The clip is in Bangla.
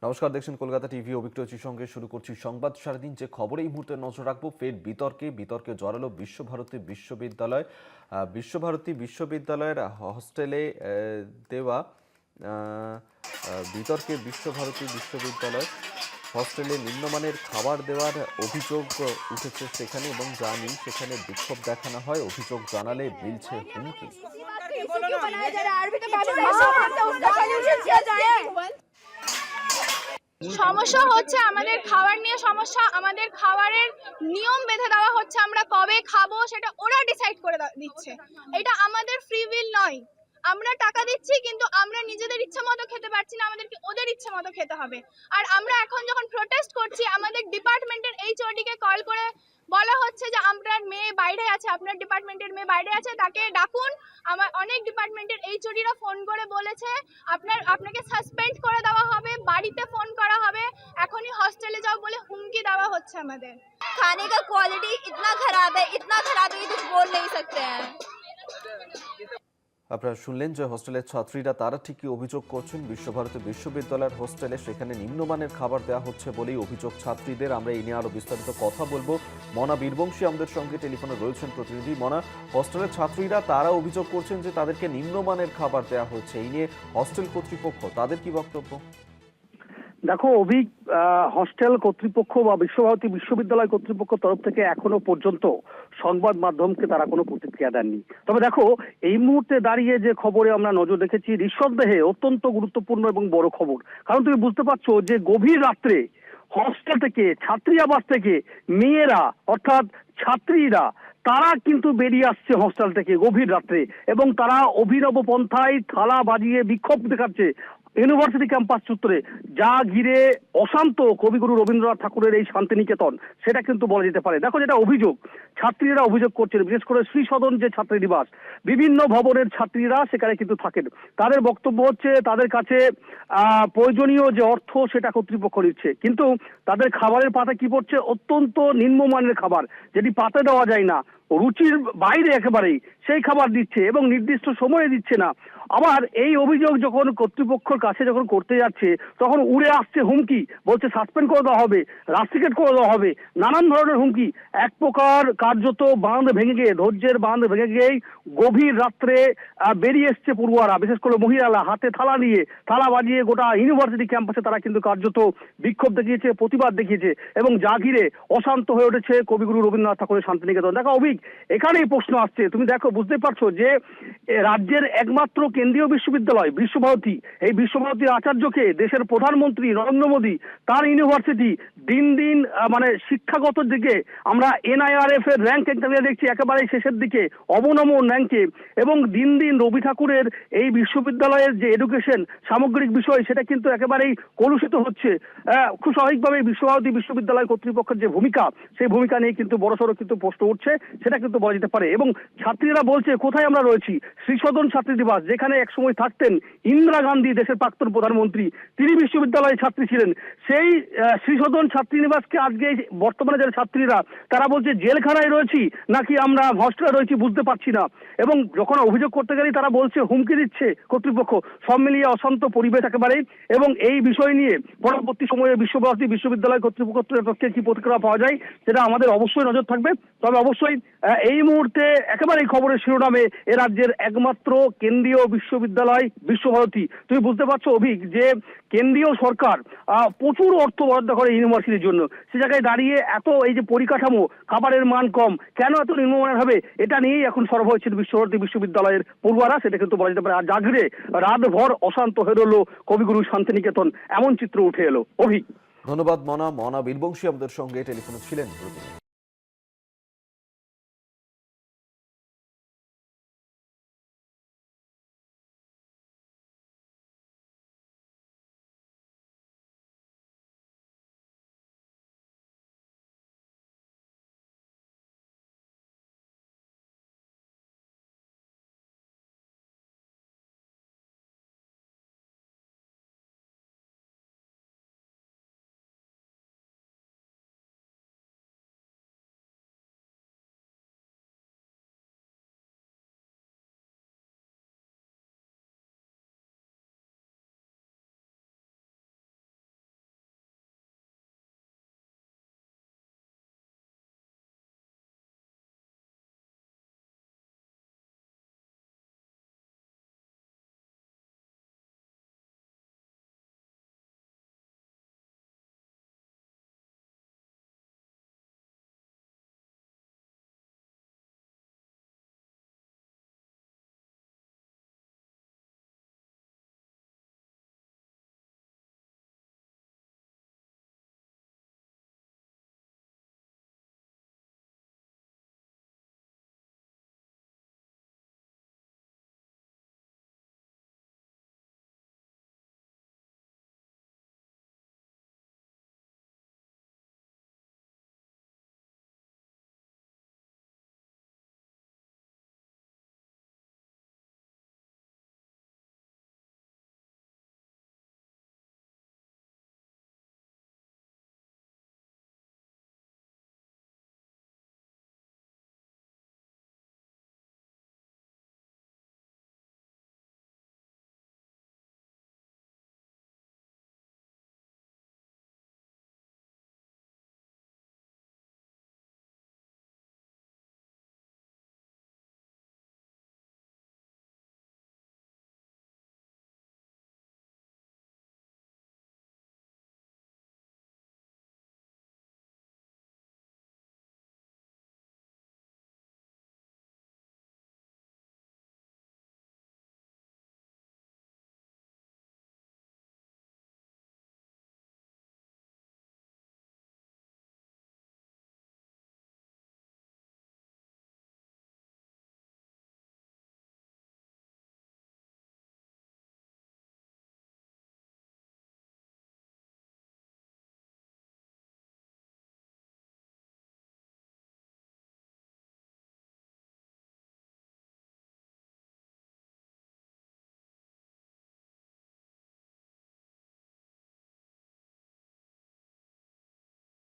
নমস্কার, দেখছেন কলকাতা টিভি। অভিজ্ঞতার সঙ্গে শুরু করছি সংবাদ সারাদিন। যে খবরে এই মুহূর্তে নজর রাখবো, ফের বিতর্কে জড়ালো বিশ্বভারতী বিশ্ববিদ্যালয়। বিশ্বভারতী বিশ্ববিদ্যালয়ের হস্টেলে দেওয়া বিতর্কে বিশ্বভারতী বিশ্ববিদ্যালয় হস্টেলে নিম্নমানের খাবার দেওয়ার অভিযোগ উঠেছে সেখানে, এবং জানি সেখানে বিক্ষোভ দেখানো হয়। অভিযোগ জানালে মিলছে হুমকি। সমস্যা হচ্ছে আমাদের খাবার নিয়ে সমস্যা। আমাদের খাবারের নিয়ম বেঁধে দেওয়া হচ্ছে, আমরা কবে খাবো সেটা ওরা ডিসাইড করে দিচ্ছে। এটা আমাদের ফ্রি উইল নয়। আমরা টাকা দিচ্ছি কিন্তু আমরা নিজেদের ইচ্ছা মতো খেতে পারছি না, আমাদেরকে ওদের ইচ্ছা মতো খেতে হবে। আর আমরা এখন যখন প্রোটেস্ট করছি, আমাদের ডিপার্টমেন্টের এইচওডি কে কল করে বলা হচ্ছে যে আপনার মেয়ে বাইরে আছে, আপনার ডিপার্টমেন্টের মেয়ে বাইরে আছে, তাকে ডাকুন। আমার অনেক ডিপার্টমেন্টের এইচওডিরা ফোন করে বলেছে আপনাকে সাসপেন্ড করে দেওয়া হবে, বাড়িতে ফোন করা হবে, এখনই হস্টেলে যাও বলে হুমকি দেওয়া হচ্ছে আমাদের। खाने का क्वालिटी इतना खराब है कि कुछ बोल नहीं सकते हैं। আপনারা শুনলেন যে হোস্টেলের ছাত্রীরা তারা ঠিকই অভিযোগ করছেন বিশ্বভারতী বিশ্ববিদ্যালয়ের হোস্টেলে সেখানে নিম্নমানের খাবার দেওয়া হচ্ছে বলেই অভিযোগ ছাত্রীদের। আমরা এই নিয়ে আরো বিস্তারিত কথা বলবো। মনা বীরবংশী আমাদের সঙ্গে টেলিফোনে রয়েছেন প্রতিনিধি। মনা, হোস্টেলের ছাত্রীরা তারা অভিযোগ করছেন যে তাদেরকে নিম্নমানের খাবার দেওয়া হচ্ছে, এই নিয়ে হোস্টেল কর্তৃপক্ষ তাদের কি বক্তব্য? দেখো অভিক, হস্টেল কর্তৃপক্ষ বা বিশ্বভারতী বিশ্ববিদ্যালয় কর্তৃপক্ষ তরফ থেকে এখনো পর্যন্ত সংবাদ মাধ্যমকে তারা কোনো প্রতিক্রিয়া দেননি। তবে দেখো, এই মুহূর্তে দাঁড়িয়ে যে খবরে আমরা নজর রেখেছি, নিঃসন্দেহে অত্যন্ত গুরুত্বপূর্ণ এবং বড় খবর। কারণ তুমি বুঝতে পারছো যে গভীর রাত্রে হস্টেল থেকে, ছাত্রী আবাস থেকে মেয়েরা অর্থাৎ ছাত্রীরা তারা কিন্তু বেরিয়ে আসছে হস্টেল থেকে গভীর রাত্রে, এবং তারা অভিনব পন্থায় থালা বাজিয়ে বিক্ষোভ দেখাচ্ছে ইউনিভার্সিটি ক্যাম্পাস চত্বরে, যা ঘিরে অশান্ত কবিগুরু রবীন্দ্রনাথ ঠাকুরের এই শান্তিনিকেতন, সেটা কিন্তু বলা যেতে পারে। দেখো, যেটা অভিযোগ ছাত্রীরা অভিযোগ করছেন, বিশেষ করে শ্রী সদন যে ছাত্রীনিবাস, বিভিন্ন ভবনের ছাত্রীরা সেখানে কিন্তু থাকেন। তাদের বক্তব্য হচ্ছে তাদের কাছে প্রয়োজনীয় যে অর্থ সেটা কর্তৃপক্ষ নিচ্ছে, কিন্তু তাদের খাবারের পাতে কি পড়ছে, অত্যন্ত নিম্নমানের খাবার, যেটি পাতে দেওয়া যায় না, রুচির বাইরে একেবারেই সেই খাবার দিচ্ছে এবং নির্দিষ্ট সময়ে দিচ্ছে না। আবার এই অভিযোগ যখন কর্তৃপক্ষের কাছে যখন করতে যাচ্ছে, তখন উড়ে আসছে হুমকি, বলছে সাসপেন্ড করে দেওয়া হবে, রাস্টিকেট করে দেওয়া হবে, নানান ধরনের হুমকি। এক প্রকার কার্যত বাঁধ ভেঙে গিয়ে, ধৈর্যের বাঁধ ভেঙে গিয়েই গভীর রাত্রে বেরিয়ে এসছে পড়ুয়ারা, বিশেষ করে মহিলারা হাতে থালা নিয়ে, থালা বাজিয়ে গোটা ইউনিভার্সিটি ক্যাম্পাসে তারা কিন্তু কার্যত বিক্ষোভ দেখিয়েছে, প্রতিবাদ দেখিয়েছে, এবং যা ঘিরে অশান্ত হয়ে উঠেছে কবিগুরু রবীন্দ্রনাথ ঠাকুরের শান্তিনিকেতন। দেখো অভিক, এখানেই প্রশ্ন আসছে, তুমি দেখো বুঝতে পারছো যে রাজ্যের একমাত্র কেন্দ্রীয় বিশ্ববিদ্যালয় বিশ্বভারতী, এই বিশ্বভারতীর আচার্যকে দেশের প্রধানমন্ত্রী নরেন্দ্র মোদী, তার ইউনিভার্সিটি দিন দিন মানে শিক্ষাগত দিকে আমরা NIRF এর র্যাঙ্ক দেখছি একেবারে শেষের দিকে, অবনমন র্যাঙ্কে, এবং দিন দিন রবি ঠাকুরের এই বিশ্ববিদ্যালয়ের যে এডুকেশন সামগ্রিক বিষয় সেটা কিন্তু একেবারেই কলুষিত হচ্ছে। খুব স্বাভাবিকভাবে বিশ্বভারতী বিশ্ববিদ্যালয় কর্তৃপক্ষের যে ভূমিকা, সেই ভূমিকা নিয়ে কিন্তু বড়সড় কিন্তু প্রশ্ন উঠছে, সেটা কিন্তু বলা যেতে পারে। এবং ছাত্রীরা বলছে, কোথায় আমরা রয়েছি, শ্রীসদন ছাত্রীনিবাস, যেখানে একসময় থাকতেন ইন্দিরা গান্ধী, দেশের প্রাক্তন প্রধানমন্ত্রী, তিনি বিশ্ববিদ্যালয়ের ছাত্রী ছিলেন। সেই শ্রীসদন ছাত্রীনিবাসকে আজকে বর্তমানে যারা ছাত্রীরা তারা বলছে জেলখানায় রয়েছি নাকি আমরা হস্টেলে রয়েছি বুঝতে পারছি না। এবং যখন অভিযোগ করতে গেলেই তারা বলছে হুমকি দিচ্ছে কর্তৃপক্ষ। সব মিলিয়ে অশান্ত পরিবেশ একেবারেই, এবং এই বিষয় নিয়ে পরবর্তী সময়ে বিশ্বভারতী বিশ্ববিদ্যালয় কর্তৃপক্ষের পক্ষে কি প্রতিক্রিয়া পাওয়া যায় সেটা আমাদের অবশ্যই নজর থাকবে। তবে অবশ্যই এই মুহূর্তে একেবারে খবরের শিরোনামে এ রাজ্যের একমাত্র কেন্দ্রীয় বিশ্ববিদ্যালয় বিশ্বভারতী। তুমি বুঝতে পারছো অভিক যে কেন্দ্রীয় সরকার প্রচুর অর্থ বরাদ্দ করে ইউনিভার্সিটির জন্য, সে জায়গায় দাঁড়িয়ে এত এই যে পরিকাঠামো, খাবারের মান কম, কেন এত নিম্নমানের হবে, এটা নিয়েই এখন সরব হয়েছে বিশ্বভারতী বিশ্ববিদ্যালয়ের পড়ুয়ারা, সেটা কিন্তু বলা যেতে পারে। আর জাগরে রাতভর অশান্ত হয়ে রইল কবিগুরু শান্তিনিকেতন, এমন চিত্র উঠে এলো। অভিক, ধন্যবাদ মনা বীরবংশী আমাদের সঙ্গে টেলিফোনে ছিলেন।